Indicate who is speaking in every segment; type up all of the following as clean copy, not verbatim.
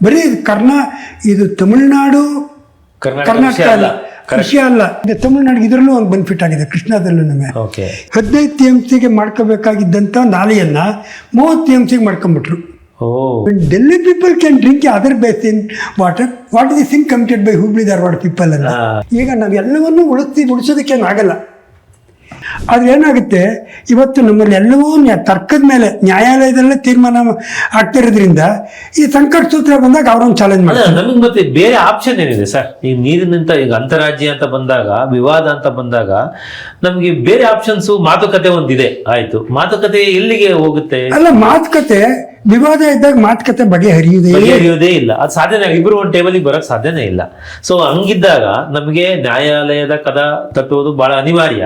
Speaker 1: ಬರೀ ಇದು ತಮಿಳುನಾಡು ಕರ್ನಾಟಕ ಅಲ್ಲ, ವಿಷಯ ಅಲ್ಲ. ತಮಿಳುನಾಡಿಗೆ ಇದರಲ್ಲೂ ಒಂದು ಬೆನಿಫಿಟ್ ಆಗಿದೆ, ಕೃಷ್ಣದಲ್ಲೂ. 15 TMCಗೆ ಮಾಡ್ಕೋಬೇಕಾಗಿದ್ದಂಥ ನಾಲೆಯನ್ನ 30 TMCಗೆ ಮಾಡ್ಕೊಂಡ್ಬಿಟ್ರು. Delhi people can drink other basin water. What is the sin committed by Hubli Dharwad people ಅಲ್ಲ. ಈಗ ನಾವು ಎಲ್ಲವನ್ನೂ ಉಳಿಸೋದಕ್ಕೇನಾಗಲ್ಲ. ಆದ್ರೆ ಏನಾಗುತ್ತೆ, ಇವತ್ತು ನಮ್ಮಲ್ಲಿ ಎಲ್ಲವೂ ತರ್ಕದ ಮೇಲೆ ನ್ಯಾಯಾಲಯದಲ್ಲೇ ತೀರ್ಮಾನ ಆಗ್ತಿರೋದ್ರಿಂದ ಈ ಸಂಕಟ ಸೂತ್ರ ಬಂದಾಗ ಅವ್ರೊಂದು ಚಾಲೆಂಜ್ ಮಾಡ್ತಾರೆ.
Speaker 2: ನಮಗೆ ಮತ್ತೆ ಬೇರೆ ಆಪ್ಷನ್ ಏನಿದೆ ಸರ್? ಈಗ ನೀರಿನಿಂದ ಈಗ ಅಂತಾರಾಜ್ಯ ಅಂತ ಬಂದಾಗ, ವಿವಾದ ಅಂತ ಬಂದಾಗ ನಮ್ಗೆ ಬೇರೆ ಆಪ್ಷನ್ಸ್ ಮಾತುಕತೆ ಒಂದಿದೆ. ಆಯ್ತು, ಮಾತುಕತೆ ಎಲ್ಲಿಗೆ ಹೋಗುತ್ತೆ?
Speaker 1: ಅಲ್ಲ, ಮಾತುಕತೆ ವಿವಾದ ಇದ್ದಾಗ ಮಾತುಕತೆ ಬಗೆಹರಿಯುವುದೇ
Speaker 2: ಇಲ್ಲ. ಅದು ಸಾಧ್ಯನೇ, ಇಬ್ರು ಒಂದು ಟೇಬಲ್ಗೆ ಬರಕ್ ಸಾಧ್ಯನೇ ಇಲ್ಲ. ಸೊ ಹಂಗಿದ್ದಾಗ ನಮಗೆ ನ್ಯಾಯಾಲಯದ ಕದ ತಟ್ಟುವುದು ಬಹಳ ಅನಿವಾರ್ಯ.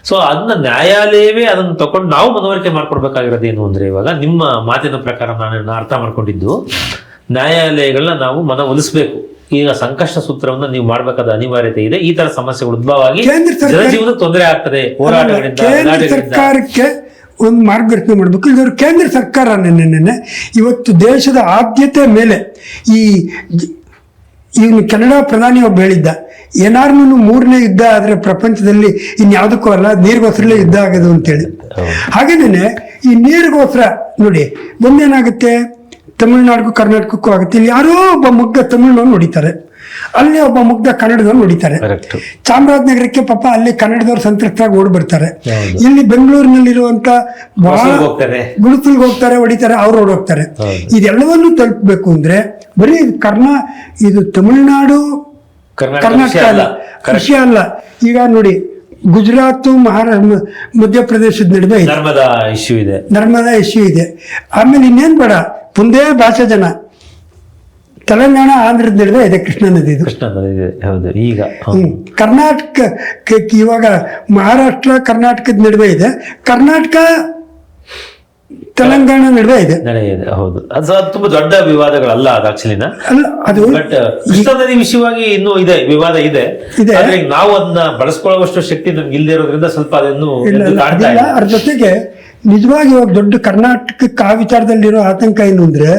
Speaker 2: ಸೊ ಅದನ್ನ ನ್ಯಾಯಾಲಯವೇ ಅದನ್ನ ತಕೊಂಡು ನಾವು ಮನವರಿಕೆ ಮಾಡ್ಕೊಡ್ಬೇಕಾಗಿರೋದು ಏನು ಅಂದ್ರೆ, ಇವಾಗ ನಿಮ್ಮ ಮಾತಿನ ಪ್ರಕಾರ ನಾನು ಅರ್ಥ ಮಾಡ್ಕೊಂಡಿದ್ದು, ನ್ಯಾಯಾಲಯಗಳನ್ನ ನಾವು ಮನವೊಲಿಸ್ಬೇಕು. ಈಗ ಸಂಕಷ್ಟ ಸೂತ್ರವನ್ನ ನೀವು ಮಾಡ್ಬೇಕಾದ ಅನಿವಾರ್ಯತೆ ಇದೆ. ಈ ತರ ಸಮಸ್ಯೆಗಳು ಉದ್ಭವ ಆಗಿ ಜನಜೀವನಕ್ಕೆ ತೊಂದರೆ ಆಗ್ತದೆ, ಹೋರಾಟಗಳಿಂದ.
Speaker 1: ಸರ್ಕಾರಕ್ಕೆ ಒಂದು ಮಾರ್ಗದರ್ಶನ ಮಾಡಬೇಕು. ಇದರ ಕೇಂದ್ರ ಸರ್ಕಾರ ಇವತ್ತು ದೇಶದ ಆದ್ಯತೆ ಮೇಲೆ ಇವನು ಕೆನಡಾ ಪ್ರಧಾನಿ ಒಬ್ಬ ಹೇಳಿದ್ದ, ಏನಾರು 3ನೇ ಯುದ್ಧ ಆದರೆ ಪ್ರಪಂಚದಲ್ಲಿ ಇನ್ಯಾವುದಕ್ಕೂ ಅಲ್ಲ, ನೀರಿಗೋಸ್ಕರಲೇ ಯುದ್ಧ ಆಗೋದು ಅಂತೇಳಿ. ಹಾಗೇನೆ ಈ ನೀರಿಗೋಸ್ಕರ ನೋಡಿ, ಒಂದೇನಾಗುತ್ತೆ, ತಮಿಳುನಾಡಿಗೂ ಕರ್ನಾಟಕಕ್ಕೂ ಆಗುತ್ತೆ. ಇಲ್ಲಿ ಯಾರೋ ಒಬ್ಬ ಮುಗ್ಧ ತಮಿಳ್ನವ್ರು ನೋಡಿತಾರೆ, ಅಲ್ಲಿ ಒಬ್ಬ ಮುಗ್ಧ ಕನ್ನಡದವ್ರು ನೋಡಿತಾರೆ. ಚಾಮರಾಜನಗರಕ್ಕೆ ಪಾಪ ಅಲ್ಲಿ ಕನ್ನಡದವ್ರು ಸಂತ್ರಸ್ತರಾಗಿ ಓಡಿ ಬರ್ತಾರೆ. ಇಲ್ಲಿ ಬೆಂಗಳೂರಿನಲ್ಲಿರುವಂತ ಗುಡಿಸಲ್ಗೆ ಹೋಗ್ತಾರೆ, ಹೊಡಿತಾರೆ, ಅವ್ರು ಓಡೋಗ್ತಾರೆ. ಇದೆಲ್ಲವನ್ನೂ ತಲುಪಬೇಕು ಅಂದ್ರೆ ಬರೀ ಇದು ತಮಿಳುನಾಡು ಕರ್ನಾಟಕ ಅಲ್ಲ, ವಿಷಯ ಅಲ್ಲ. ಈಗ ನೋಡಿ, ಗುಜರಾತ್ ಮಧ್ಯಪ್ರದೇಶದ ನಡುವೆ ನರ್ಮದಾ ಇಶ್ಯೂ ಇದೆ. ಆಮೇಲೆ ಇನ್ನೇನ್ ಬೇಡ, ಒಂದೇ ಭಾಷೆ ಜನ ತೆಲಂಗಾಣ ಆಂಧ್ರದ ನಡುವೆ ಇದೆ ಕೃಷ್ಣಾ ನದಿ.
Speaker 2: ಹೌದು. ಈಗ
Speaker 1: ಕರ್ನಾಟಕ ಇವಾಗ ಮಹಾರಾಷ್ಟ್ರ ಕರ್ನಾಟಕದ ನಡುವೆ ಇದೆ, ಕರ್ನಾಟಕ ತೆಲಂಗಾಣ ನಡುವೆ ಇದೆ.
Speaker 2: ಹೌದು, ಅದು ತುಂಬಾ ದೊಡ್ಡ ವಿವಾದಗಳಲ್ಲ ಅದು ಆಕ್ಚುಲಿನ.
Speaker 1: ಅದು
Speaker 2: ಕೃಷ್ಣಾ ನದಿ ವಿಷಯವಾಗಿ ಇನ್ನೂ ಇದೆ, ವಿವಾದ ಇದೆ. ನಾವು ಅದನ್ನ ಬಳಸ್ಕೊಳ್ಳುವಷ್ಟು ಶಕ್ತಿ ನಮ್ಗೆ ಇಲ್ಲದೆ ಇರೋದ್ರಿಂದ ಸ್ವಲ್ಪ ಅದನ್ನು
Speaker 1: ಅದ್ರ ಜೊತೆಗೆ ನಿಜವಾಗಿ ಇವಾಗ ದೊಡ್ಡ ಕರ್ನಾಟಕಕ್ಕೆ ಆ ವಿಚಾರದಲ್ಲಿರೋ ಆತಂಕ ಏನು ಅಂದ್ರೆ,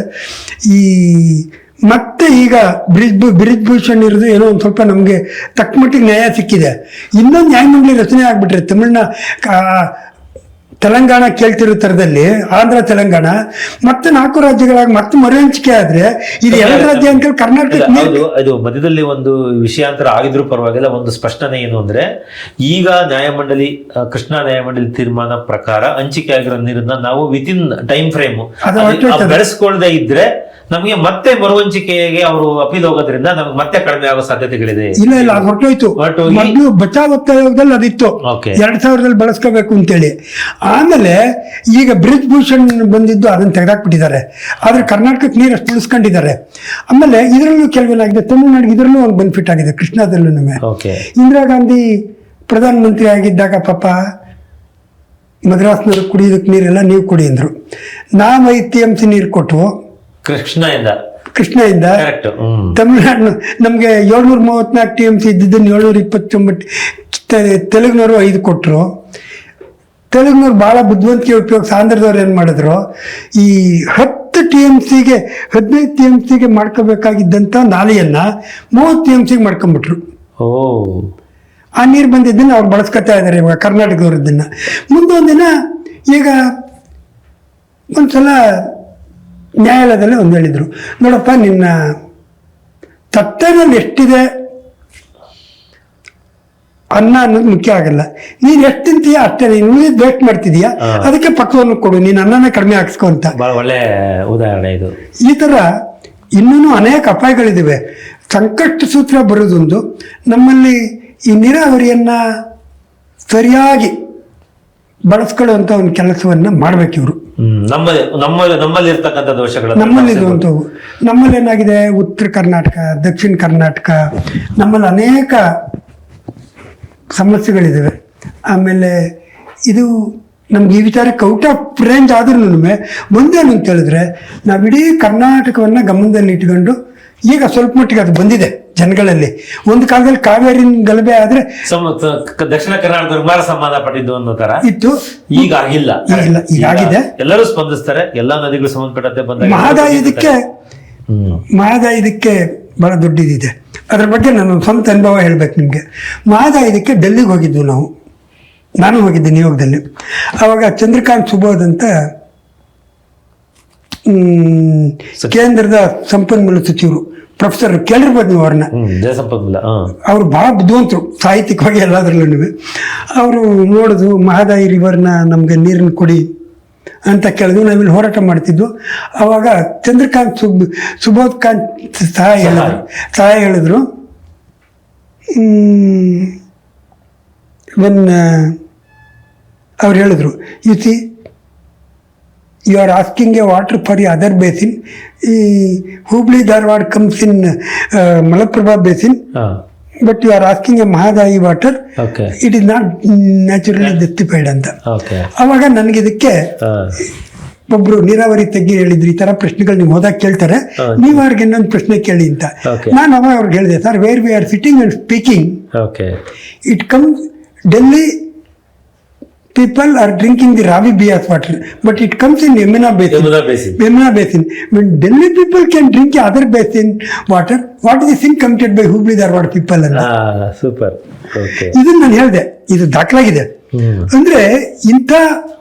Speaker 1: ಈ ಮತ್ತೆ ಈಗ ಬ್ರಿಜ್ ಭೂಷಣ್ ಇರೋದು ಏನೋ ಒಂದು ಸ್ವಲ್ಪ ನಮಗೆ ತಕ್ಕ ಮಟ್ಟಿಗೆ ನ್ಯಾಯ ಸಿಕ್ಕಿದೆ. ಇನ್ನೊಂದು ನ್ಯಾಯಮಂಡಳಿ ರಚನೆ ಆಗ್ಬಿಟ್ರೆ ತೆಲಂಗಾಣ ಕೇಳ್ತಿರೋ ಥರದಲ್ಲಿ ಆಂಧ್ರ ತೆಲಂಗಾಣ ಮತ್ತೆ 4 ರಾಜ್ಯಗಳಾಗಿ ಮತ್ತೆ ಮರುಹಂಚಿಕೆ ಆದ್ರೆ ಇದು 2 ರಾಜ್ಯ ಅಂತ ಕರ್ನಾಟಕ.
Speaker 2: ಇದು ಮಧ್ಯದಲ್ಲಿ ಒಂದು ವಿಷಯಾಂತರ ಆಗಿದ್ರು ಪರವಾಗಿಲ್ಲ. ಒಂದು ಸ್ಪಷ್ಟನೆ ಏನು ಅಂದ್ರೆ, ಈಗ ಕೃಷ್ಣಾ ನ್ಯಾಯಮಂಡಳಿ ತೀರ್ಮಾನ ಪ್ರಕಾರ ಹಂಚಿಕೆ ಆಗಿರೋ ನೀರನ್ನ ನಾವು ವಿತಿನ್ ಟೈಮ್ ಫ್ರೇಮ್ ಬೆಳೆಸ್ಕೊಳ್ಳದೆ ಇದ್ರೆ ನಮಗೆ ಮತ್ತೆ ಮರುಹಂಚಿಕೆಗೆ ಅವರು ಅಪೀಲ್ ಹೋಗೋದ್ರಿಂದ ನಮ್ಗೆ ಮತ್ತೆ ಕಡಿಮೆ ಆಗೋ ಸಾಧ್ಯತೆಗಳಿದೆ.
Speaker 1: ಇಲ್ಲ ಹೊರಟೋಯ್ತು. ಮೊದಲು ಬಚಾವ್ ಒತ್ತಾಯದಲ್ಲಿ ಅದಿತ್ತು, 2000ದಲ್ಲಿ ಬಳಸ್ಕೋಬೇಕು ಅಂತೇಳಿ. ಆಮೇಲೆ ಈಗ ಬ್ರಿಜ್ ಭೂಷಣ್ ಬಂದಿದ್ದು ಅದನ್ನ ತೆಗೆದಾಕ್ಬಿಟ್ಟಿದ್ದಾರೆ. ಆದ್ರೆ ಕರ್ನಾಟಕಕ್ಕೆ ನೀರು ಅಷ್ಟು ಉಳಿಸ್ಕೊಂಡಿದ್ದಾರೆ. ಆಮೇಲೆ ಇದರಲ್ಲೂ ಕೆಲವೇನಾಗಿದೆ, ತಮಿಳುನಾಡಿಗೆ ಇದರಲ್ಲೂ ಒಂದು ಬೆನಿಫಿಟ್ ಆಗಿದೆ, ಕೃಷ್ಣಾದಲ್ಲೂ. ಇಂದಿರಾ ಗಾಂಧಿ ಪ್ರಧಾನಮಂತ್ರಿ ಆಗಿದ್ದಾಗ ಪಾಪ ಮದ್ರಾಸ್ನವ್ರು ಕುಡಿಯೋದಕ್ಕೆ ನೀರೆಲ್ಲ ನೀವು ಕುಡಿ ಅಂದ್ರು. ನಾವು 5 TMC ನೀರು ಕೊಟ್ಟು ಕೃಷ್ಣದಿಂದ ತಮಿಳುನಾಡು ನಮ್ಗೆ 734 TMC ಇದ್ದಿದ್ದನ್ನು 729, ತೆಲುಗಿನವರು 5 ಕೊಟ್ಟರು. ತೆಲುಗಿನವ್ರು ಬಹಳ ಬುದ್ಧಿವಂತಿಕೆ ಉಪಯೋಗಿಸಿ ಆಂಧ್ರದವ್ರು ಏನು ಮಾಡಿದ್ರು, ಈ 10 TMCಗೆ 15 TMCಗೆ ಮಾಡ್ಕೋಬೇಕಾಗಿದ್ದಂಥ ನಾಲೆಯನ್ನ 30 TMCಗೆ ಮಾಡ್ಕೊಂಡ್ಬಿಟ್ರು. ಆ ನೀರು ಬಂದಿದ್ದನ್ನು ಅವ್ರು ಬಳಸ್ಕೊತಾ ಇದ್ದಾರೆ ಇವಾಗ ಕರ್ನಾಟಕದವ್ರದ್ದನ್ನ. ಮುಂದೊಂದಿನ ಈಗ ಒಂದ್ಸಲ ನ್ಯಾಯಾಲಯದಲ್ಲಿ ಒಂದು ಹೇಳಿದ್ರು, ನೋಡಪ್ಪ ನಿನ್ನ ತಟ್ಟೆನಲ್ಲಿ ಎಷ್ಟಿದೆ ಅನ್ನ ಅನ್ನೋದು ಮುಖ್ಯ ಆಗಲ್ಲ, ನೀನ್ ಎಷ್ಟು ತಿಂತೀಯ ಅಷ್ಟೇ, ನೀನು ವೇಸ್ಟ್ ಮಾಡ್ತಿದೀಯ, ಅದಕ್ಕೆ ಪಕ್ಕವನ್ನು ಕೊಡು, ನೀನು ಅನ್ನನೇ ಕಡಿಮೆ ಹಾಕ್ಸ್ಕೊ ಅಂತ.
Speaker 2: ಒಳ್ಳೆ ಉದಾಹರಣೆ ಇದು.
Speaker 1: ಈ ತರ ಇನ್ನೂ ಅನೇಕ ಅಪಾಯಗಳಿವೆ. ಸಂಕಷ್ಟ ಸೂತ್ರ ಬರೋದೊಂದು, ನಮ್ಮಲ್ಲಿ ಈ ನೀರಾವರಿಯನ್ನ ಸರಿಯಾಗಿ ಬಳಸ್ಕೊಳ್ಳುವಂತ ಒಂದು ಕೆಲಸವನ್ನ ಮಾಡ್ಬೇಕು ಇವರು.
Speaker 2: ನಮ್ಮಲ್ಲಿ ಇರ್ತಕ್ಕಂಥ ದೋಷಗಳು
Speaker 1: ನಮ್ಮಲ್ಲಿ ಏನಾಗಿದೆ, ಉತ್ತರ ಕರ್ನಾಟಕ, ದಕ್ಷಿಣ ಕರ್ನಾಟಕ, ನಮ್ಮಲ್ಲಿ ಅನೇಕ ಸಮಸ್ಯೆಗಳಿದ್ದಾವೆ. ಆಮೇಲೆ ಇದು ನಮ್ಗೆ ಈ ವಿಚಾರಕ್ಕೆ ಔಟ್ ಆಫ್ ರೇಂಜ್ ಆದ್ರೂ ಮುಂದೇನು ಅಂತ ಹೇಳಿದ್ರೆ, ನಾವಿಡೀ ಕರ್ನಾಟಕವನ್ನ ಗಮನದಲ್ಲಿ ಇಟ್ಕೊಂಡು ಈಗ ಸ್ವಲ್ಪ ಮಟ್ಟಿಗೆ ಅದು ಬಂದಿದೆ ಜನಗಳಲ್ಲಿ. ಒಂದು ಕಾಲದಲ್ಲಿ ಕಾವೇರಿ ಗಲಭೆ ಆದ್ರೆ
Speaker 2: ದಕ್ಷಿಣ ಕರ್ನಾಟಕ ವಿಮಾನ ಸಂಬಂಧಪಟ್ಟಿದ್ದು ಅನ್ನೋ ತರ
Speaker 1: ಇತ್ತು,
Speaker 2: ಈಗ ಆಗಿಲ್ಲ.
Speaker 1: ಈಗಾಗಿದೆ,
Speaker 2: ಎಲ್ಲರೂ ಸ್ಪಂದಿಸ್ತಾರೆ, ಎಲ್ಲಾ ನದಿಗಳು ಸಂಬಂಧಪಟ್ಟಂತೆ ಬಂದ
Speaker 1: ಮಹದಾಯುಧಕ್ಕೆ ಮಹದಾಯುಧಕ್ಕೆ ಭಾಳ ದೊಡ್ಡದಿದೆ. ಅದ್ರ ಬಗ್ಗೆ ನಾನು ಸ್ವಂತ ಅನುಭವ ಹೇಳ್ಬೇಕು ನಿಮಗೆ. ಮಹದಾಯುಧಕ್ಕೆ ಡೆಲ್ಲಿಗೆ ಹೋಗಿದ್ವು ನಾವು, ನಾನು ಹೋಗಿದ್ದೆ ನಿಯೋಗದಲ್ಲಿ. ಆವಾಗ ಚಂದ್ರಕಾಂತ್ ಸುಬೋಧ್ ಅಂತ ಕೇಂದ್ರದ ಸಂಪನ್ಮೂಲ ಸಚಿವರು, ಪ್ರೊಫೆಸರ್, ಕೇಳಿರ್ಬೋದು ನೀವು ಅವ್ರನ್ನ.
Speaker 2: ಜಲಸಂಪನ್ಮೂಲ
Speaker 1: ಅವರು ಭಾಳ ಬುದ್ಧಿವಂತರು ಸಾಹಿತ್ಯಿಕವಾಗಿ ಎಲ್ಲದರಲ್ಲೂ. ಅವರು ನೋಡಿದ್ರು ಮಹದಾಯಿ ರಿವರ್ನ ನಮಗೆ ನೀರನ್ನು ಕೊಡಿ ಅಂತ ಕೇಳಿದ್ವು. ನಾವಿಲ್ಲಿ ಹೋರಾಟ ಮಾಡ್ತಿದ್ವು. ಆವಾಗ ಚಂದ್ರಕಾಂತ್ ಸುಬೋಧ್ ಕಾಂತ್ ಸಹಾಯ ಹೇಳಿದ್ರು ಅವ್ರು ಹೇಳಿದ್ರು, you see you are asking a water for a other basin. ಈ Hubli Dharwad comes in Malaprabha basin, but you are asking a Mahadayi water, it is not naturally justified ಅಂತ. ಅವಾಗ ನನಗೆ ಇದಕ್ಕೆ ಒಬ್ರು ನೀರಾವರಿ ತಜ್ಞರು ಹೇಳಿದ್ರು, ಈ ತರ ಪ್ರಶ್ನೆಗಳು ನೀವು ಹೋದಾಗ ಕೇಳ್ತಾರೆ, ನೀವು ಅವ್ರಿಗೆ ಇನ್ನೊಂದು ಪ್ರಶ್ನೆ ಕೇಳಿ ಅಂತ. ನಾನು ಅವಾಗ ಅವ್ರಿಗೆ ಹೇಳಿದೆ, sir, where we are sitting and speaking, it comes Delhi people are drinking the Ravi Bias water, but it comes in Yamuna Basin. When Delhi people can drink other basin water, what is the sin committed by Hubli Dharwad people?
Speaker 2: Super.
Speaker 1: ಇದನ್ನ ನಾನು ಹೇಳಿದೆ, ಇದು ದಾಖಲಾಗಿದೆ. ಅಂದ್ರೆ ಇಂಥ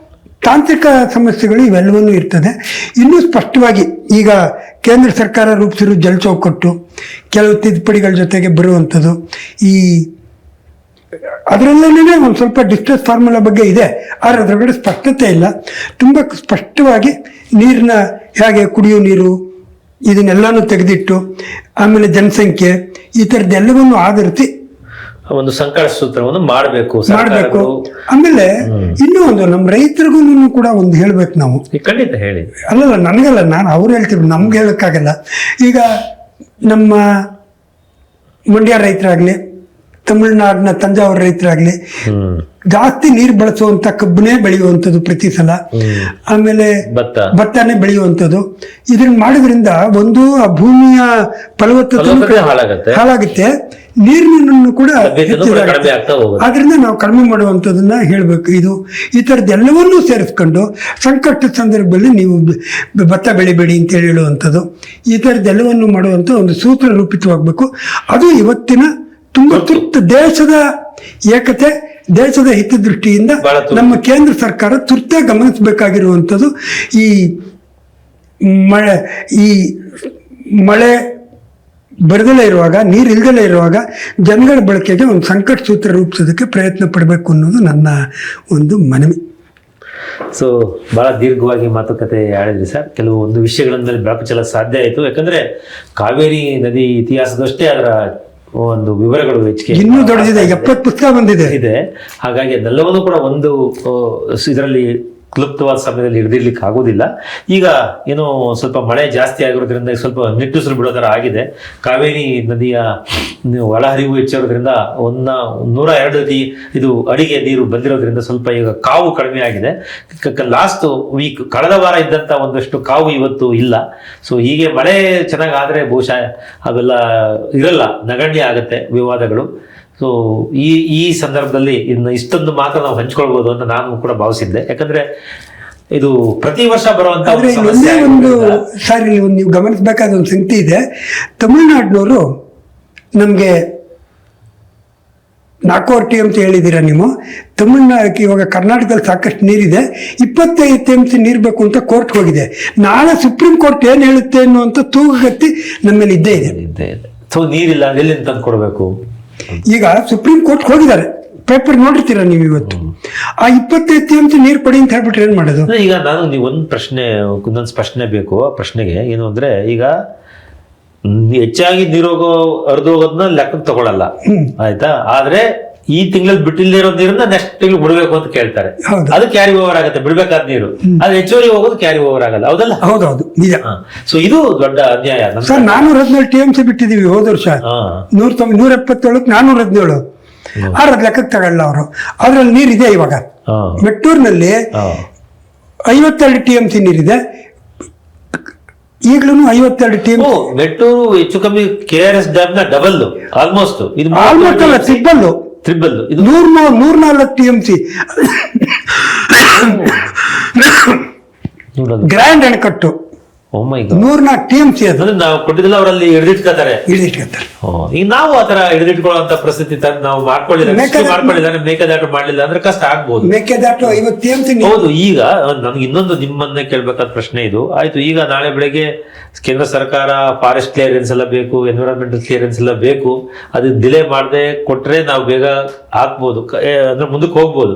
Speaker 1: ತಾಂತ್ರಿಕ ಸಮಸ್ಯೆಗಳು ಇವೆಲ್ಲವನ್ನೂ ಇರ್ತದೆ. ಇನ್ನೂ ಸ್ಪಷ್ಟವಾಗಿ ಈಗ ಕೇಂದ್ರ ಸರ್ಕಾರ ರೂಪಿಸಿರೋ ಜಲ ಚೌಕಟ್ಟು, ಕೆಲವು ತಿದ್ದುಪಡಿಗಳ ಜೊತೆಗೆ ಬರುವಂಥದ್ದು, ಈ ಅದರಲ್ಲೇ ಒಂದು ಸ್ವಲ್ಪ ಡಿಸ್ಟ್ರೆಸ್ ಫಾರ್ಮುಲಾ ಬಗ್ಗೆ ಇದೆ, ಆದರೆ ಅದರೊಳಗಡೆ ಸ್ಪಷ್ಟತೆ ಇಲ್ಲ. ತುಂಬ ಸ್ಪಷ್ಟವಾಗಿ ನೀರಿನ ಹೇಗೆ ಕುಡಿಯೋ ನೀರು ಇದನ್ನೆಲ್ಲನೂ ತೆಗೆದಿಟ್ಟು, ಆಮೇಲೆ ಜನಸಂಖ್ಯೆ, ಈ ಥರದ್ದೆಲ್ಲವನ್ನು ಆಧರಿಸಿ
Speaker 2: ಒಂದು ಸಂಕಟ ಸೂತ್ರವನ್ನು ಮಾಡಬೇಕು.
Speaker 1: ಆಮೇಲೆ ಇನ್ನೂ ಒಂದು ನಮ್ಮ ರೈತರಿಗೂ ಕೂಡ ಒಂದು ಹೇಳ್ಬೇಕು ನಾವು.
Speaker 2: ಖಂಡಿತ ಹೇಳಿ.
Speaker 1: ಅಲ್ಲಲ್ಲ, ನನಗಲ್ಲ, ನಾನು ಅವ್ರು ಹೇಳ್ತಿದ್ರು, ನಮ್ಗೆ ಹೇಳೋಕ್ಕಾಗಲ್ಲ. ಈಗ ನಮ್ಮ ಮಂಡ್ಯ ರೈತರಾಗಲಿ, ತಮಿಳುನಾಡಿನ ತಂಜಾವೂರು ರೈತರಾಗಲಿ, ಜಾಸ್ತಿ ನೀರು ಬಳಸುವಂತ ಕಬ್ಬನೇ ಬೆಳೆಯುವಂಥದ್ದು ಪ್ರತಿ ಸಲ, ಆಮೇಲೆ ಭತ್ತನೇ ಬೆಳೆಯುವಂಥದ್ದು. ಇದನ್ನ ಮಾಡೋದ್ರಿಂದ ಒಂದು ಆ ಭೂಮಿಯ ಫಲವತ್ತತೆ ಹಾಳಾಗುತ್ತೆ, ನೀರಿನನ್ನು ಕೂಡ ಆದ್ರಿಂದ ನಾವು ಕಡಿಮೆ ಮಾಡುವಂಥದ್ದನ್ನ ಹೇಳ್ಬೇಕು. ಈ ಥರದ್ದೆಲ್ಲವನ್ನೂ ಸೇರಿಸ್ಕೊಂಡು ಸಂಕಷ್ಟ ಸಂದರ್ಭದಲ್ಲಿ ನೀವು ಭತ್ತ ಬೆಳಿಬೇಡಿ ಅಂತೇಳಿ ಹೇಳುವಂಥದ್ದು, ಈ ಥರದ್ದೆಲ್ಲವನ್ನು ಮಾಡುವಂಥ ಒಂದು ಸೂತ್ರ ರೂಪಿತವಾಗಬೇಕು. ಅದು ಇವತ್ತಿನ ತುಂಬ ದೇಶದ ಏಕತೆ, ದೇಶದ ಹಿತದೃಷ್ಟಿಯಿಂದ ನಮ್ಮ ಕೇಂದ್ರ ಸರ್ಕಾರ ತುರ್ತೆ ಗಮನಿಸಬೇಕಾಗಿರುವಂಥದ್ದು. ಈ ಮಳೆ ಬರದಲ್ಲೇ ಇರುವಾಗ, ನೀರು ಇಲ್ದಲೇ ಇರುವಾಗ ಜನಗಳ ಬಳಕೆಗೆ ಒಂದು ಸಂಕಟ ಸೂತ್ರ ರೂಪಿಸೋದಕ್ಕೆ ಪ್ರಯತ್ನ ಪಡಬೇಕು ಅನ್ನೋದು ನನ್ನ ಒಂದು ಮನವಿ.
Speaker 2: ಸೊ ಬಹಳ ದೀರ್ಘವಾಗಿ ಮಾತುಕತೆ ಆಡಿದ್ರಿ ಸರ್. ಕೆಲವೊಂದು ವಿಷಯಗಳಲ್ಲಿ ಬೆಳಕು ಚೆಲ್ಲಕ್ಕೆ ಸಾಧ್ಯ ಆಯಿತು. ಯಾಕಂದ್ರೆ ಕಾವೇರಿ ನದಿ ಇತಿಹಾಸದಷ್ಟೇ ಅದರ ಒಂದು ವಿವರಗಳು ಹೆಚ್ಚಿಗೆ
Speaker 1: ಇನ್ನೂ ದೊಡ್ಡದಿದೆ, 70 ಪುಸ್ತಕ ಬಂದಿದೆ
Speaker 2: ಇದೆ. ಹಾಗಾಗಿ ಅದೆಲ್ಲವನ್ನೂ ಕೂಡ ಒಂದು ಇದರಲ್ಲಿ ಕ್ಲುಪ್ತವಾದ ಸಮಯದಲ್ಲಿ ಹಿಡಿದಿರ್ಲಿಕ್ಕೆ ಆಗೋದಿಲ್ಲ. ಈಗ ಏನೋ ಸ್ವಲ್ಪ ಮಳೆ ಜಾಸ್ತಿ ಆಗಿರೋದ್ರಿಂದ ಸ್ವಲ್ಪ ನಿಟ್ಟುಸಿರು ಬಿಡೋ ಥರ ಆಗಿದೆ. ಕಾವೇರಿ ನದಿಯ ಒಳಹರಿವು ಹೆಚ್ಚಿರೋದ್ರಿಂದ 102 ಇದು ಅಡಿಗೆ ನೀರು ಬಂದಿರೋದ್ರಿಂದ ಸ್ವಲ್ಪ ಈಗ ಕಾವು ಕಡಿಮೆ ಆಗಿದೆ. ಲಾಸ್ಟ್ ವೀಕ್ ಕಳೆದ ವಾರ ಇದ್ದಂಥ ಒಂದಷ್ಟು ಕಾವು ಇವತ್ತು ಇಲ್ಲ. ಸೊ ಹೀಗೆ ಮಳೆ ಚೆನ್ನಾಗಿ ಆದರೆ ಬಹುಶಃ ಅವೆಲ್ಲ ಇರಲ್ಲ, ನಗಣ್ಯ ಆಗುತ್ತೆ ವಿವಾದಗಳು. ಸೊ ಈ ಸಂದರ್ಭದಲ್ಲಿ ಇನ್ನು ಇಷ್ಟೊಂದು ಮಾತ್ರ ನಾವು ಹಂಚ್ಕೊಳ್ಬೋದು ಅಂತ ನಾನು ಕೂಡ ಭಾವಿಸಿದ್ದೆ. ಯಾಕಂದ್ರೆ ಇದು ಪ್ರತಿ ವರ್ಷ ಬರುವಂತ
Speaker 1: ಒಂದು ಸಾರಿ ನೀವು ಗಮನಿಸಬೇಕಾದ ಒಂದು ಸಂಗತಿ ಇದೆ. ತಮಿಳುನಾಡಿನವರು ನಮಗೆ 4 TMC ಹೇಳಿದ್ದೀರಾ ನೀವು. ತಮಿಳುನಾಡಿಗೆ ಇವಾಗ ಕರ್ನಾಟಕದಲ್ಲಿ ಸಾಕಷ್ಟು ನೀರಿದೆ, 25 TMC ನೀರು ಬೇಕು ಅಂತ ಕೋರ್ಟ್ಗೆ ಹೋಗಿದೆ. ನಾಳೆ ಸುಪ್ರೀಂ ಕೋರ್ಟ್ ಏನು ಹೇಳುತ್ತೆ ಅನ್ನುವಂಥ ತೂಗುಗತ್ತಿ ನಮ್ಮಲ್ಲಿ ಇದ್ದೇ ಇದೆ.
Speaker 2: ಸೊ ನೀರಿಲ್ಲ, ಎಲ್ಲಿಂದ ತಂದು ಕೊಡಬೇಕು?
Speaker 1: ಈಗ ಸುಪ್ರೀಂ ಕೋರ್ಟ್ ಹೋಗಿದ್ದಾರೆ, ಪೇಪರ್ ನೋಡಿರ್ತೀರಾ ನೀವು ಇವತ್ತು. ಆ 25 TMC ನೀರು ಪಡಿ ಅಂತ ಹೇಳ್ಬಿಟ್ರೆ ಏನ್ ಮಾಡೋದು?
Speaker 2: ಈಗ ನೀವು ಒಂದೊಂದು ಪ್ರಶ್ನೆ ಬೇಕು. ಆ ಪ್ರಶ್ನೆಗೆ ಏನು ಅಂದ್ರೆ, ಈಗ ಹೆಚ್ಚಾಗಿ ನೀರೋಗೋ ಹರಿದೋಗೋದನ್ನ ಲೆಕ್ಕಕ್ಕೆ ತಗೊಳಲ್ಲ, ಆಯ್ತಾ? ಆದ್ರೆ ಈ ತಿಂಗಳಲ್ಲಿ ಬಿಟ್ಟಿಲ್ಲದೆ ಇರೋ ನೀರನ್ನ ನೆಕ್ಸ್ಟ್ ತಿಂಗಳು ಬಿಡ್ಬೇಕು ಅಂತ ಕೇಳ್ತಾರೆ. ಅದು ಕ್ಯಾರಿ ಓವರ್ ಆಗುತ್ತೆ, ಬಿಡ್ಬೇಕಾದ ನೀರು. ಅದು ಹೆಚ್ಚುವರಿ ಹೋಗೋದು ಕ್ಯಾರಿ ಓವರ್ ಆಗಲ್ಲ, ಹೌದಲ್ಲ?
Speaker 1: ಹೌದೌದು, ನಿಜ.
Speaker 2: ಸೊ ಇದು ದೊಡ್ಡ ಅನ್ಯಾಯ.
Speaker 1: ಸರ್ 417 TMC ಬಿಟ್ಟಿದೀವಿ ಹೋದ ವರ್ಷ. 177 417 ಆದ್ರೆ ಲೆಕ್ಕಕ್ಕೆ ತಗೊಳ್ಳಲ್ಲ ಅವರು. ಅದ್ರಲ್ಲಿ ನೀರಿದೆ ಇವಾಗ. ಮೆಟ್ಟೂರಿನಲ್ಲಿ 52 TMC ನೀರಿದೆ, ಈಗಲೂ 52 TMC.
Speaker 2: ಮೆಟ್ಟೂರು ಹೆಚ್ಚು ಕಮ್ಮಿ KRS ಡ್ಯಾಮ್ ನ ಡಬಲ್, ಆಲ್ಮೋಸ್ಟ್. ಇದು
Speaker 1: ಆಲ್ಮೋಸ್ಟ್ ಅಲ್ಲ, ಟ್ರಿಬಲ್. ಇದು 104 TMC ಗ್ರ್ಯಾಂಡ್ ಅಣೆಕಟ್ಟು.
Speaker 2: ಮೈ ಗಾಡ್.
Speaker 1: 104 TMC ಅದು
Speaker 2: ಅಂದ್ರೆ ನಾವು ಕೊಟ್ಟಿದ್ದಲ್ಲ ಅವರಲ್ಲಿ ಹಿಡಿದಿಟ್ಕೋತಾರೆ.
Speaker 1: ಹಿಡಿದಿಟ್ಕೊತಾರೆ.
Speaker 2: ಈಗ ನಾವು ಆತರ ಹಿಡಿದಿಟ್ಕೊಳ್ಳುವಂತ ಪರಿಸ್ಥಿತಿ ನಾವು ಮಾಡ್ಕೊಳ್ಳಿಲ್ಲ, ಮೇಕೆದಾಟು ಮಾಡ್ಲಿಲ್ಲ ಅಂದ್ರೆ ಕಷ್ಟ ಆಗ್ಬೋದು.
Speaker 1: ಮೇಕೆದಾಟು 50 TMC
Speaker 2: ಹೌದು. ಈಗ ನನ್ಗೆ ಇನ್ನೊಂದು ನಿಮ್ಮನ್ನೇ ಕೇಳ್ಬೇಕಾದ ಪ್ರಶ್ನೆ ಇದು ಆಯ್ತು. ಈಗ ನಾಳೆ ಬೆಳಗ್ಗೆ ಕೇಂದ್ರ ಸರ್ಕಾರ ಫಾರೆಸ್ಟ್ ಕ್ಲಿಯರೆನ್ಸ್ ಎಲ್ಲ ಬೇಕು, ಎನ್ವಿರಾನ್ಮೆಂಟಲ್ ಕ್ಲಿಯರೆನ್ಸ್ ಎಲ್ಲ ಬೇಕು, ಅದು ಡಿಲೇ ಮಾಡದೆ ಕೊಟ್ರೆ ನಾವು ಬೇಗ ಹಾಕ್ಬೋದು, ಅಂದ್ರೆ ಮುಂದಕ್ಕೆ ಹೋಗ್ಬೋದು.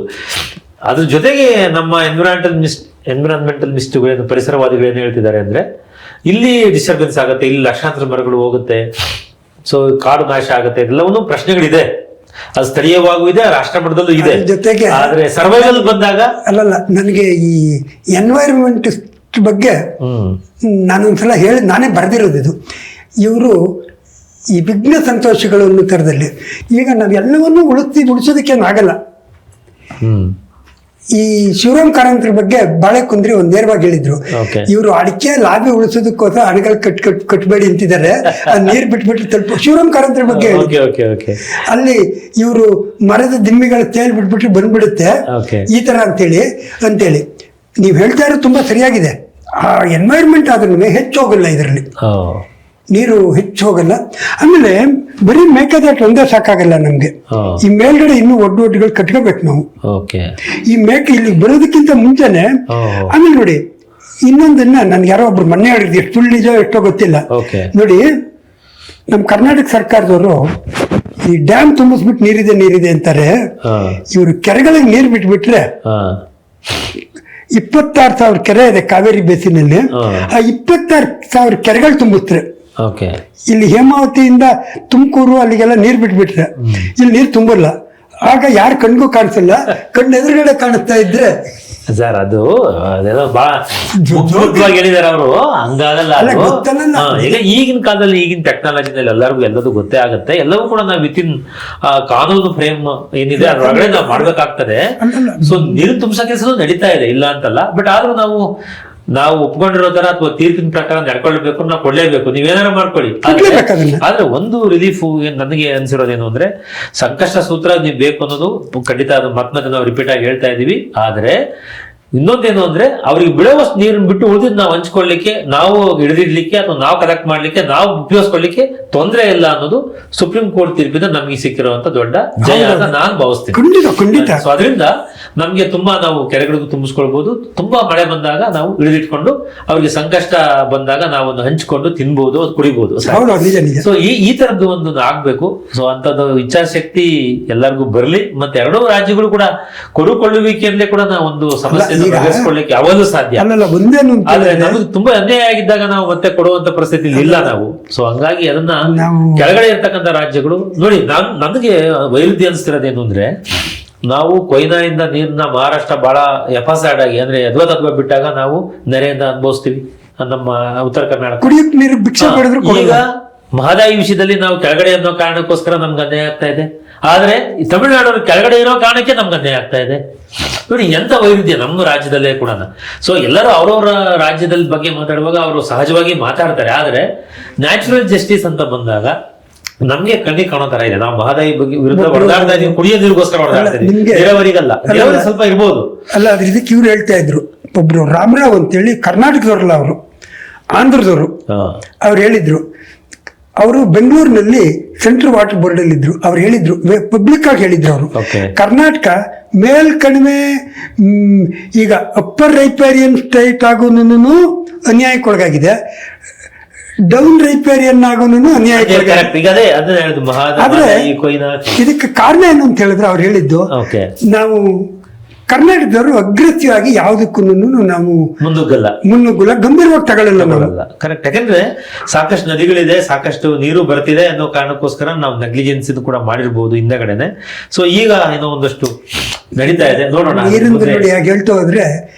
Speaker 2: ಅದ್ರ ಜೊತೆಗೆ ನಮ್ಮ ಎನ್ವಿರಾನ್ಮೆಂಟಲ್ ಮಿಸ್ಟ್ಗಳೇನು, ಪರಿಸರವಾದಿಗಳೇನು ಹೇಳ್ತಿದ್ದಾರೆ ಅಂದ್ರೆ ಇಲ್ಲಿ ಡಿಸ್ಟರ್ಬೆನ್ಸ್ ಆಗುತ್ತೆ, ಇಲ್ಲಿ ಲಕ್ಷಾಂತರ ಮರಗಳು ಹೋಗುತ್ತೆ, ಸೊ ಕಾಡು ನಾಶ ಆಗುತ್ತೆ, ಇದೆಲ್ಲವನ್ನೂ ಪ್ರಶ್ನೆಗಳಿದೆ. ಅದು ಸ್ಥಳೀಯವಾಗೂ ಇದೆ, ರಾಷ್ಟ್ರ ಮಟ್ಟದಲ್ಲೂ ಇದೆ.
Speaker 1: ಜೊತೆಗೆ
Speaker 2: ಆದ್ರೆ ಸರ್ವೈವಲ್ ಬಂದಾಗ
Speaker 1: ಅಲ್ಲಲ್ಲ, ನನಗೆ ಈ ಎನ್ವೈರನ್ಮೆಂಟ್ ಬಗ್ಗೆ ನಾನೊಂದ್ಸಲ ಹೇಳಿ ನಾನೇ ಬರೆದಿರೋದು ಇದು. ಇವರು ಈ ವಿಘ್ನ ಸಂತೋಷಗಳು ಅನ್ನೋ ಥರದಲ್ಲಿ ಈಗ ನಾವೆಲ್ಲವನ್ನೂ ಉಳಿಸೋದಕ್ಕೇನಾಗಲ್ಲ. ಈ ಶಿವರಾಮ್ ಕಾರಂತರ ಬಗ್ಗೆ ಬಾಳೆಕುಂದ್ರಿ ಒಂದ್ ನೇರವಾಗಿ ಹೇಳಿದ್ರು, ಇವರು ಅಡಿಕೆ ಲಾಭಿ ಉಳಿಸೋದಕ್ಕೋಸ್ಕರ ಹಣಗಳು ಕಟ್ಬೇಡಿ ಅಂತಿದ್ದಾರೆ, ನೀರ್ ಬಿಟ್ಬಿಟ್ಟು ತಲುಪ. ಶಿವರಾಮ್ ಕಾರಂತರ ಬಗ್ಗೆ ಅಲ್ಲಿ ಇವರು ಮರದ ದಿಮ್ಮಿಗಳ ತೇಲ್ ಬಿಟ್ಬಿಟ್ಟು ಬಂದ್ಬಿಡುತ್ತೆ ಈ ತರ ಅಂತೇಳಿ ನೀವ್ ಹೇಳ್ತಾ ಇರೋದು ತುಂಬಾ ಸರಿಯಾಗಿದೆ. ಆ ಎನ್ವೈರ್ಮೆಂಟ್ ಆದ್ರೂ ಹೆಚ್ಚು ಹೋಗಲ್ಲ, ಇದರಲ್ಲಿ ನೀರು ಹೆಚ್ಚು ಹೋಗಲ್ಲ. ಆಮೇಲೆ ಬರೀ ಮೇಕೆದಾಟು ಒಂದೇ ಸಾಕಾಗಲ್ಲ ನಮ್ಗೆ, ಈ ಮೇಲ್ಗಡೆ ಇನ್ನೂ ಒಡ್ಡುಗಳು ಕಟ್ಕೋಬೇಕು ನಾವು. ಈ ಮೇಕೆ ಇಲ್ಲಿ ಬರೋದಕ್ಕಿಂತ ಮುಂಚೆನೆ. ಆಮೇಲೆ ನೋಡಿ ಇನ್ನೊಂದನ್ನ ನನ್ಗೆ ಯಾರೋ ಒಬ್ರು ಮೊನ್ನೆ ಹೇಳಿದ್ರು, ಎಷ್ಟು ಸುಳ್ಳು ನಿಜ ಎಷ್ಟೋ ಗೊತ್ತಿಲ್ಲ. ನೋಡಿ ನಮ್ಮ ಕರ್ನಾಟಕ ಸರ್ಕಾರದವರು ಈ ಡ್ಯಾಮ್ ತುಂಬಿಸ್ಬಿಟ್ಟು ನೀರಿದೆ ಅಂತಾರೆ. ಇವರು ಕೆರೆಗಳಿಗೆ ನೀರು ಬಿಟ್ಬಿಟ್ರೆ 26,000 ಕೆರೆ ಇದೆ ಕಾವೇರಿ ಬೇಸಿನಲ್ಲಿ. ಆ 26,000 ಕೆರೆಗಳು ತುಂಬಿಸ್ತಾರೆ. ಇಲ್ಲಿ ಹೇಮಾವತಿಯಿಂದ ತುಮಕೂರು ಅಲ್ಲಿಗೆಲ್ಲ ನೀರ್ ಬಿಟ್ಬಿಟ್ರೆ ಇಲ್ಲಿ ನೀರ್ ತುಂಬಲ್ಲ. ಆಗ ಯಾರ ಕಣ್ಗೂ ಕಾಣಿಸಲ್ಲ, ಕಣ್ಣು ಎದುರುಗಡೆ ಕಾಣಿಸ್ತಾ ಇದ್ರೆ
Speaker 2: ಸರ್ ಅದು ಅದೆಲ್ಲ ಬಹಳ ಮುಖ್ಯವಾಗಿ ಹೇಳಿದಾರೆ ಅವರು. ಹಂಗಾಗಲ್ಲ. ಈಗ ಈಗಿನ ಕಾಲದಲ್ಲಿ ಈಗಿನ ಟೆಕ್ನಾಲಜಿನಲ್ಲಿ ಎಲ್ಲರಿಗೂ ಎಲ್ಲದೂ ಗೊತ್ತೇ ಆಗುತ್ತೆ. ಎಲ್ಲವೂ ಕೂಡ ನಾವು ವಿತಿನ್ ಕಾನೂನು ಫ್ರೇಮ್ ಏನಿದೆ ಅದರೊಳಗಡೆ ನಾವು ಮಾಡ್ಬೇಕಾಗ್ತದೆ. ಸೊ ನೀರು ತುಂಬಿಸೋ ಕೆಲಸ ನಡೀತಾ ಇದೆ, ಇಲ್ಲ ಅಂತಲ್ಲ. ಬಟ್ ಆದ್ರೂ ನಾವು ಒಪ್ಕೊಂಡಿರೋ ತರ ಅಥವಾ ತೀರ್ಪಿನ ಪ್ರಕಾರ ನಡ್ಕೊಳ್ಬೇಕು, ನಾವು ಕೊಡ್ಲೇಬೇಕು, ನೀವೇನಾರು ಮಾಡ್ಕೊಳ್ಳಿ. ಆದ್ರೆ ಒಂದು ರಿಲೀಫ್ ನನಗೆ ಅನ್ಸಿರೋದೇನು ಅಂದ್ರೆ ಸಂಕಷ್ಟ ಸೂತ್ರ ನೀವು ಬೇಕು ಅನ್ನೋದು ಖಂಡಿತ, ಅದು ಮತ್ತೆ ನಾವು ರಿಪೀಟ್ ಆಗಿ ಹೇಳ್ತಾ ಇದೀವಿ. ಆದ್ರೆ ಇನ್ನೊಂದೇನು ಅಂದ್ರೆ ಅವ್ರಿಗೆ ಬಿಡುವಷ್ಟು ನೀರನ್ನು ಬಿಟ್ಟು ಉಳಿದಿದ್ದು ನಾವು ಹಂಚ್ಕೊಳ್ಳಿಕ್ಕೆ, ನಾವು ಹಿಡಿದಿಡ್ಲಿಕ್ಕೆ ಅಥವಾ ನಾವು ಕಲೆಕ್ಟ್ ಮಾಡ್ಲಿಕ್ಕೆ, ನಾವು ಉಪಯೋಗಿಸ್ಕೊಳ್ಳಿಕ್ಕೆ ತೊಂದರೆ ಇಲ್ಲ ಅನ್ನೋದು ಸುಪ್ರೀಂ ಕೋರ್ಟ್ ತೀರ್ಪಿಂದ ನಮ್ಗೆ ಸಿಕ್ಕಿರುವಂತ ದೊಡ್ಡ ಜಯ ಅಂತ ನಾನು ಭಾವಿಸ್ತೀನಿ. ಸೊ ಅದರಿಂದ ನಮ್ಗೆ ತುಂಬಾ ನಾವು ಕೆರೆಗಳಿಗೂ ತುಂಬಿಸ್ಕೊಳ್ಬಹುದು. ತುಂಬಾ ಮಳೆ ಬಂದಾಗ ನಾವು ಹಿಡಿದಿಟ್ಕೊಂಡು ಅವ್ರಿಗೆ ಸಂಕಷ್ಟ ಬಂದಾಗ ನಾವು ಹಂಚ್ಕೊಂಡು ತಿನ್ಬಹುದು, ಅದು ಕುಡಿಬಹುದು. ಸೊ ಈ ತರದ್ದು ಒಂದು ಆಗ್ಬೇಕು. ಸೊ ಅಂತದ್ದು ಇಚ್ಛಾಶಕ್ತಿ ಎಲ್ಲರಿಗೂ ಬರಲಿ. ಮತ್ತೆ ಎರಡೂ ರಾಜ್ಯಗಳು ಕೂಡ ಕೊಡುಕೊಳ್ಳುವಿಕೆಯಲ್ಲೇ ಕೂಡ ನಾವು ಒಂದು ಸಮಸ್ಯೆ ಬಗೆಹರಿಸಿಕೊಳ್ಳಿಕ್ಕೆ ಯಾವಾಗಲೂ ಸಾಧ್ಯ. ಆದ್ರೆ ನಮಗೆ ತುಂಬಾ ಅನ್ಯಾಯ ಆಗಿದ್ದಾಗ ನಾವು ಮತ್ತೆ ಕೊಡುವಂತ ಪರಿಸ್ಥಿತಿ ಇಲ್ಲ ನಾವು. ಸೊ ಹಂಗಾಗಿ ಅದನ್ನ ಕೆಳಗಡೆ ಇರ್ತಕ್ಕಂಥ ರಾಜ್ಯಗಳು ನೋಡಿ. ನನಗೆ ವೈರುಧ್ಯ ಅನಿಸ್ತಿರೋದೇನು ಅಂದ್ರೆ, ನಾವು ಕೊಯ್ನಾಯಿಂದ ನೀರನ್ನ ಮಹಾರಾಷ್ಟ್ರ ಬಹಳ ಎಫಾಸೈಡ್ ಆಗಿ ಅಂದ್ರೆ ಯದ್ವಾ ಬಿಟ್ಟಾಗ ನಾವು ನೆರೆಯಿಂದ ಅನುಭವಿಸ್ತೀವಿ ನಮ್ಮ ಉತ್ತರ ಕರ್ನಾಟಕ. ಈಗ ಮಹದಾಯಿ ವಿಷಯದಲ್ಲಿ ನಾವು ಕೆಳಗಡೆ ಅನ್ನೋ ಕಾರಣಕ್ಕೋಸ್ಕರ ನಮ್ಗೆ ಅನ್ಯಾಯ ಆಗ್ತಾ ಇದೆ. ಆದ್ರೆ ತಮಿಳುನಾಡು ಕೆಳಗಡೆ ಇರೋ ಕಾರಣಕ್ಕೆ ನಮ್ಗೆ ಅನ್ಯಾಯ ಆಗ್ತಾ ಇದೆ. ನೋಡಿ ಎಂತ ವೈರುಧ್ಯ ನಮ್ಮ ರಾಜ್ಯದಲ್ಲೇ ಕೂಡ. ಸೊ ಎಲ್ಲರೂ ಅವ್ರವ್ರ ರಾಜ್ಯದ ಬಗ್ಗೆ ಮಾತಾಡುವಾಗ ಅವರು ಸಹಜವಾಗಿ ಮಾತಾಡ್ತಾರೆ. ಆದ್ರೆ ನ್ಯಾಚುರಲ್ ಜಸ್ಟಿಸ್ ಅಂತ ಬಂದಾಗ ನಮ್ಗೆ ಕಣ್ಣಿಗೆ ಕಾಣೋ ತರ ಇದೆ. ನಾವು ಮಹದಾಯಿ ಬಗ್ಗೆ ವಿರುದ್ಧ ಹೊಡೆದಾಡ್ತಾ ಇದೀವಿ, ಕುಡಿಯೋ ನೀರಿಗೋಸ್ಕರ ಹೊಡೆದಾಡ್ತಾ ಇದೀವಿ. ನೀರಾವರಿಗಲ್ಲ, ನೀರಾವರಿ ಸ್ವಲ್ಪ ಇರ್ಬೋದು.
Speaker 1: ಅಲ್ಲ, ಅದ್ರ ಇದಕ್ಕೆ ಇವ್ರು ಹೇಳ್ತಾ ಇದ್ರು, ಒಬ್ರು ರಾಮರಾವ್ ಅಂತೇಳಿ ಕರ್ನಾಟಕದವ್ರಲ್ಲ, ಅವರು ಆಂಧ್ರದವರು. ಅವ್ರು ಹೇಳಿದ್ರು, ಅವರು ಬೆಂಗಳೂರಿನಲ್ಲಿ ಸೆಂಟ್ರಲ್ ವಾಟರ್ ಬೋರ್ಡ್ ಅಲ್ಲಿ ಇದ್ರು. ಅವ್ರು ಹೇಳಿದ್ರು, ಪಬ್ಲಿಕ್ ಆಗಿ ಹೇಳಿದ್ರು ಅವರು, ಕರ್ನಾಟಕ ಮೇಲ್ ಕಡಿಮೆ ಈಗ ಅಪ್ಪರ್ ರೈಪೇರಿಯನ್ ಸ್ಟೇಟ್ ಆಗೋನು ಅನ್ಯಾಯಕ್ಕೊಳಗಾಗಿದೆ, ಡೌನ್ ರೈಪೇರಿಯನ್ ಆಗೋನು ಅನ್ಯಾಯಕ್ಕೊಳಗಾಗಿದೆ. ಆದ್ರೆ ಇದಕ್ಕೆ ಕಾರಣ ಏನು ಅಂತ ಹೇಳಿದ್ರೆ ಅವ್ರು ಹೇಳಿದ್ದು, ನಾವು ಕರ್ನಾಟಕದವರು ಅಗ್ರೆಸಿವ್ ಆಗಿ ಯಾವುದಕ್ಕೂ ನಾವು ಮುನ್ನುಗ್ಗಲ್ಲ, ಗಂಭೀರವಾಗಿ ತಗೊಳ್ಳಲ್ಲ.
Speaker 2: ಕರೆಕ್ಟ್. ಯಾಕಂದ್ರೆ ಸಾಕಷ್ಟು ನದಿಗಳಿದೆ, ಸಾಕಷ್ಟು ನೀರು ಬರ್ತಿದೆ ಅನ್ನೋ ಕಾರಣಕ್ಕೋಸ್ಕರ ನಾವು ನೆಗ್ಲಿಜೆನ್ಸ್ ಕೂಡ ಮಾಡಿರ್ಬೋದು ಹಿಂದಗಡೆನೆ. ಸೊ ಈಗ ಏನೋ ಒಂದಷ್ಟು ನಡೀತಾ ಇದೆ, ನೋಡೋಣ.
Speaker 1: ನೀರಿಂದ ನೋಡಿ ಹಾಗೆ ಹೇಳ್ತಾ ಹೋದ್ರೆ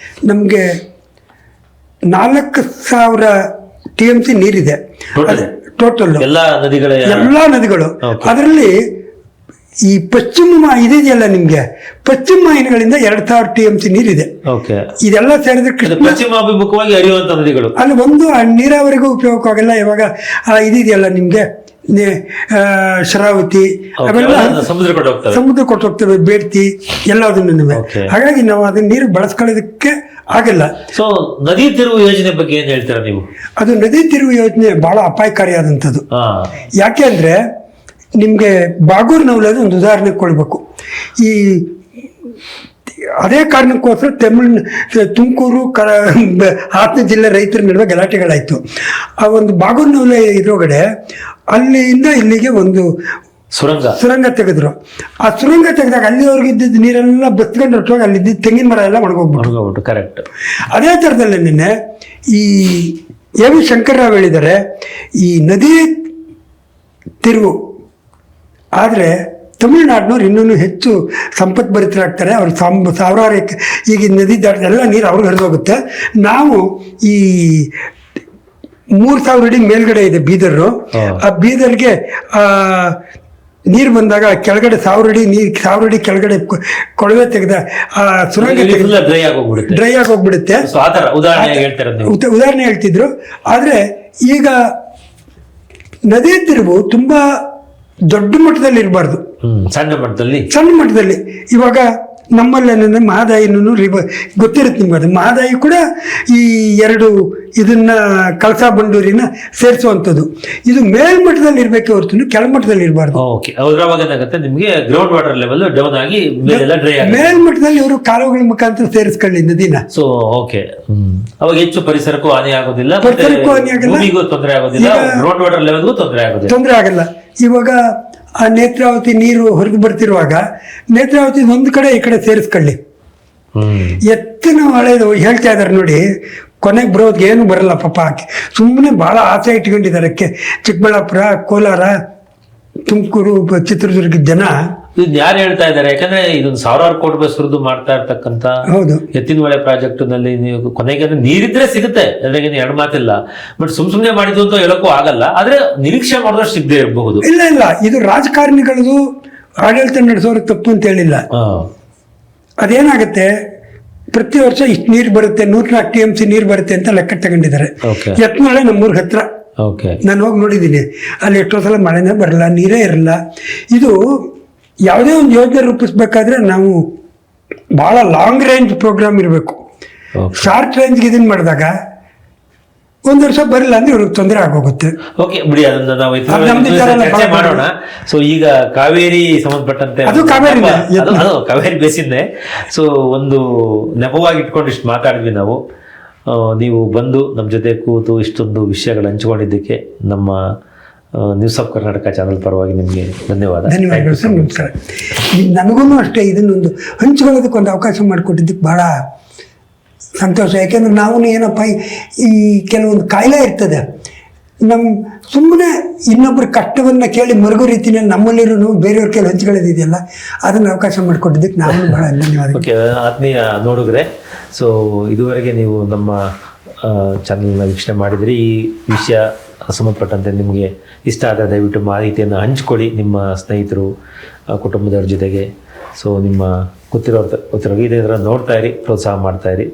Speaker 1: ನಮ್ಗೆ 4,000 TMC ನೀರಿದೆ ಟೋಟಲ್, ಎಲ್ಲಾ ನದಿಗಳು. ಅದರಲ್ಲಿ ಈ ಪಶ್ಚಿಮ ಇದೆಯಲ್ಲ, ನಿಮ್ಗೆ ಪಶ್ಚಿಮ ವಾಹಿನಿಗಳಿಂದ 2,000 TMC ನೀರಿದೆ. ಇದೆಲ್ಲ ಸೇರಿದ್ರೆ
Speaker 2: ಪಶ್ಚಿಮಾಭಿಮುಖವಾಗಿ ಹರಿಯುವಂತ ನದಿಗಳು.
Speaker 1: ಅಲ್ಲಿ ಒಂದು ನೀರಾವರಿಗೂ ಉಪಯೋಗವಾಗಲ್ಲ. ಇವಾಗ ಇದೆಯಲ್ಲ ನಿಮ್ಗೆ ಶರಾವತಿ, ಅವೆಲ್ಲ ಸಮುದ್ರ ಕೊಟ್ಟು ಹೋಗ್ತವೆ, ಬೇಡ್ತಿ ಎಲ್ಲದನ್ನು. ಹಾಗಾಗಿ ನಾವು ಅದನ್ನ ನೀರು ಬಳಸ್ಕೊಳ್ಳೋದಕ್ಕೆ ಆಗಲ್ಲ.
Speaker 2: ಸೊ ನದಿ ತಿರುವು ಯೋಜನೆ ಬಗ್ಗೆ ಏನ್ ಹೇಳ್ತೀರಾ ನೀವು?
Speaker 1: ಅದು ನದಿ ತಿರುವು ಯೋಜನೆ ಬಹಳ ಅಪಾಯಕಾರಿಯಾದಂಥದ್ದು.
Speaker 2: ಹಾ,
Speaker 1: ಯಾಕೆ ಅಂದರೆ ನಿಮಗೆ ಬಾಗೂರು ನವಲದ ಒಂದು ಉದಾಹರಣೆ ಕೊಡಬೇಕು. ಈ ಅದೇ ಕಾರಣಕ್ಕೋಸ್ಕರ ತುಮಕೂರು ಹಾಸನ ಜಿಲ್ಲೆ ರೈತರ ನಡುವೆ ಗಲಾಟೆಗಳಾಯಿತು. ಆ ಒಂದು ಬಾಗೂರು ನವಲೆ ಇದ್ರೊಳಗಡೆ ಅಲ್ಲಿಂದ ಇಲ್ಲಿಗೆ ಒಂದು ಸುರಂಗ ತೆಗೆದ್ರು. ಆ ಸುರಂಗ ತೆಗೆದಾಗ ಅಲ್ಲಿವರೆಗೆ ಇದ್ದಿದ್ದು ನೀರೆಲ್ಲ ಬಸ್ಕೊಂಡು ಹೊಟ್ಟುವಾಗ ಅಲ್ಲಿದ್ದ ತೆಂಗಿನ ಮರ ಎಲ್ಲ
Speaker 2: ಒಣಗೋಗ್ಬಿಟ್ಟು. ಕರೆಕ್ಟ್.
Speaker 1: ಅದೇ ಥರದಲ್ಲಿ ನಿನ್ನೆ ಈ ಎ ವಿ ಶಂಕರ್ರಾವ್ ಹೇಳಿದ್ದಾರೆ, ಈ ನದಿ ತಿರುವು ಆದರೆ ತಮಿಳುನಾಡಿನವ್ರು ಇನ್ನೂ ಹೆಚ್ಚು ಸಂಪತ್ಭರಿತರಾಗ್ತಾರೆ. ಅವ್ರು ಸಾವಿರಾರು ಈಗ ನದಿ ದಾಟ ಎಲ್ಲ ನೀರು ಅವ್ರಿಗೆ ಹರಿದೋಗುತ್ತೆ. ನಾವು ಈ 3000 ಅಡಿ ಮೇಲ್ಗಡೆ ಇದೆ ಬೀದರು. ಆ ಬೀದರ್ಗೆ ನೀರು ಬಂದಾಗ ಕೆಳಗಡೆ 1000 ಅಡಿ ಕೆಳಗಡೆ ಕೊಳವೆ ತೆಗೆದ ಆ ಸುರಂಗ ಡ್ರೈ ಆಗೋಗ್ಬಿಡುತ್ತೆ. ಉದಾಹರಣೆ ಹೇಳ್ತಿದ್ರು. ಆದರೆ ಈಗ ನದಿ ತಿರುವು ತುಂಬ ದೊಡ್ಡ ಮಟ್ಟದಲ್ಲಿ ಇರಬಾರ್ದು,
Speaker 2: ಸಣ್ಣ
Speaker 1: ಮಟ್ಟದಲ್ಲಿ. ಇವಾಗ ನಮ್ಮಲ್ಲಿ ಮಹಾದಾಯಿನೂ ಗೊತ್ತಿರುತ್ತೆ ನಿಮ್ಗೆ. ಅದು ಮಹಾದಾಯಿ ಕೂಡ ಈ ಎರಡು ಇದನ್ನ ಕಳಸಾ ಬಂಡೂರಿನ ಸೇರಿಸುವಂಥದ್ದು. ಇದು ಮೇಲ್ಮಟ್ಟದಲ್ಲಿ ಇರಬೇಕೆ ಹೊರತು ಕೆಳಮಟ್ಟದಲ್ಲಿ ಇರಬಾರ್ದು.
Speaker 2: ನಿಮಗೆ ಗ್ರೌಂಡ್ ವಾಟರ್ ಲೆವೆಲ್ ಡೌನ್ ಆಗಿ
Speaker 1: ಮೇಲ್ಮಟ್ಟದಲ್ಲಿ ಇವರು ಕಾಲುವಗಳ ಮುಖಾಂತರ ಸೇರಿಸ್ಕೊಳ್ಳಿ ನದಿನ.
Speaker 2: ಸೊ ಓಕೆ, ಅವಾಗ ಹೆಚ್ಚು ಪರಿಸರಕ್ಕೂ ಹಾನಿ ಆಗೋದಿಲ್ಲ, ತೊಂದರೆ ಆಗೋದಿಲ್ಲ, ಗ್ರೌಂಡ್ ವಾಟರ್ ಲೆವೆಲ್ಗೂ ತೊಂದರೆ
Speaker 1: ಆಗಲ್ಲ. ಇವಾಗ ಆ ನೇತ್ರಾವತಿ ನೀರು ಹೊರಗೆ ಬರ್ತಿರುವಾಗ ನೇತ್ರಾವತಿ ಒಂದು ಕಡೆ ಈ ಕಡೆ ಸೇರಿಸ್ಕೊಳ್ಳಿ. ಎತ್ತಿನ ಹಳೆಯದು ಹೇಳ್ತಾ ಇದ್ದಾರೆ ನೋಡಿ, ಕೊನೆಗೆ ಬರೋದ್ಗೆ ಏನು ಬರಲ್ಲ ಪಾಪ. ಸುಮ್ಮನೆ ಭಾಳ ಆಸೆ ಇಟ್ಕೊಂಡಿದ್ದಾರೆ. ಚಿಕ್ಕಬಳ್ಳಾಪುರ, ಕೋಲಾರ, ತುಮಕೂರು, ಚಿತ್ರದುರ್ಗದ ಜನ
Speaker 2: ಇದನ್ನ ಯಾರು ಹೇಳ್ತಾ ಇದ್ದಾರೆ? ಯಾಕಂದ್ರೆ ಇದೊಂದು 1000 ಕೋಟಿ ರೂಪಾಯಿ ಸುರಿದು ಮಾಡ್ತಾ ಇರ್ತಕ್ಕಂಥ ಎತ್ತಿನ ಹೊಳೆ ಪ್ರಾಜೆಕ್ಟ್ ನಲ್ಲಿ ನೀವು ಕೊನೆಗೆ ನೀರಿದ್ರೆ ಸಿಗುತ್ತೆ, ಅದ್ರಾಗ ಎರಡು ಮಾತಿಲ್ಲ. ಬಟ್ ಸುಮ್ನೆ ಮಾಡಿದ್ದು ಅಂತ ಹೇಳಕ್ಕೂ ಆಗಲ್ಲ. ಆದ್ರೆ ನಿರೀಕ್ಷೆ ಮಾಡಿದಷ್ಟು ಸಿಗದೆ ಇರಬಹುದು.
Speaker 1: ಇಲ್ಲ, ಇದು ರಾಜಕಾರಣಿಗಳದು ಆಡಳಿತ ನಡೆಸೋರು ತಪ್ಪು ಅಂತ ಹೇಳಿಲ್ಲ. ಅದೇನಾಗುತ್ತೆ, ಪ್ರತಿ ವರ್ಷ ಇಷ್ಟು ನೀರು ಬರುತ್ತೆ, 104 TMC ನೀರು ಬರುತ್ತೆ ಅಂತ ಲೆಕ್ಕ ತಗೊಂಡಿದ್ದಾರೆ. ಎತ್ತನೊಳೆ ನಮ್ಮೂರ್ಗ ಹತ್ರ ನಾನು ಹೋಗಿ ನೋಡಿದ್ದೀನಿ. ಅಲ್ಲಿ ಎಷ್ಟೋ ಸಲ ಮಳೆನೇ ಬರಲ್ಲ, ನೀರೇ ಇರಲ್ಲ. ಇದು ಯಾವುದೇ ಒಂದು ಯೋಜನೆ ರೂಪಿಸ್ಬೇಕಾದ್ರೆ ನಾವು ಭಾಳ ಲಾಂಗ್ ರೇಂಜ್ ಪ್ರೋಗ್ರಾಮ್ ಇರಬೇಕು. ಶಾರ್ಟ್ ರೇಂಜ್ಗೆ ಇದನ್ನು ಮಾಡಿದಾಗ ಒಂದು ವರ್ಷ ಬರಲ್ಲ ಅಂದ್ರೆ ಇವ್ರಿಗೆ ತೊಂದರೆ ಆಗೋಗುತ್ತೆ.
Speaker 2: ಓಕೆ ಬಿಡಿ, ಅದನ್ನ ನಾವು ಚರ್ಚೆ ಮಾಡೋಣ. ಸೊ ಈಗ ಕಾವೇರಿ ಸಂಬಂಧಪಟ್ಟಂತೆ
Speaker 1: ಅದು
Speaker 2: ಕಾವೇರಿ ಬೇಸಿನ್ನೇ. ಸೊ ಒಂದು ನೆಪವಾಗಿ ಇಟ್ಕೊಂಡು ಇಷ್ಟು ಮಾತಾಡಿದ್ವಿ ನಾವು. ನೀವು ಬಂದು ನಮ್ಮ ಜೊತೆ ಕೂತು ಇಷ್ಟೊಂದು ವಿಷಯಗಳು ಹಂಚಿಕೊಂಡಿದ್ದಕ್ಕೆ ನಮ್ಮ ನ್ಯೂಸ್ ಆಫ್ ಕರ್ನಾಟಕ ಚಾನಲ್ ಪರವಾಗಿ ನಿಮಗೆ
Speaker 1: ಧನ್ಯವಾದಗಳು ಸರ್. ನಮಸ್ಕಾರ. ನನಗೂ ಅಷ್ಟೇ ಇದನ್ನೊಂದು ಹಂಚ್ಕೊಳ್ಳೋದಕ್ಕೆ ಒಂದು ಅವಕಾಶ ಮಾಡಿಕೊಟ್ಟಿದ್ದಕ್ಕೆ ಭಾಳ ಸಂತೋಷ. ಯಾಕೆಂದ್ರೆ ನಾವು ಏನಪ್ಪ ಈ ಕೆಲವೊಂದು ಕಾಯಿಲೆ ಇರ್ತದೆ, ನಮ್ಮ ಸುಮ್ಮನೆ ಇನ್ನೊಬ್ಬರ ಕಷ್ಟವನ್ನು ಕೇಳಿ ಮರುಗು ರೀತಿಯಲ್ಲಿ ನಮ್ಮಲ್ಲಿರೋ ಬೇರೆಯವ್ರ ಕೇಳಿ ಹಂಚ್ಕೊಳ್ಳೋದಿದೆಯಲ್ಲ, ಅದನ್ನು ಅವಕಾಶ ಮಾಡಿಕೊಟ್ಟಿದ್ದಕ್ಕೆ ನಾವು ಭಾಳ ಧನ್ಯವಾದ.
Speaker 2: ಓಕೆ ಆತ್ಮೀಯ ನೋಡಿದ್ರೆ, ಸೊ ಇದುವರೆಗೆ ನೀವು ನಮ್ಮ ಚಾನಲ್ನ ವೀಕ್ಷಣೆ ಮಾಡಿದರೆ ಈ ವಿಷಯ ಸಂಬಂಧಪಟ್ಟಂತೆ ನಿಮಗೆ ಇಷ್ಟ ಆದರೆ ದಯವಿಟ್ಟು ಮಾಹಿತಿಯನ್ನು ಹಂಚ್ಕೊಳ್ಳಿ ನಿಮ್ಮ ಸ್ನೇಹಿತರು, ಕುಟುಂಬದವ್ರ ಜೊತೆಗೆ. ಸೊ ನಿಮ್ಮ ಗೊತ್ತಿರೋರಿಗೆ ಇದೇ ಥರ ನೋಡ್ತಾ ಇರಿ, ಪ್ರೋತ್ಸಾಹ ಮಾಡ್ತಾ ಇರಿ.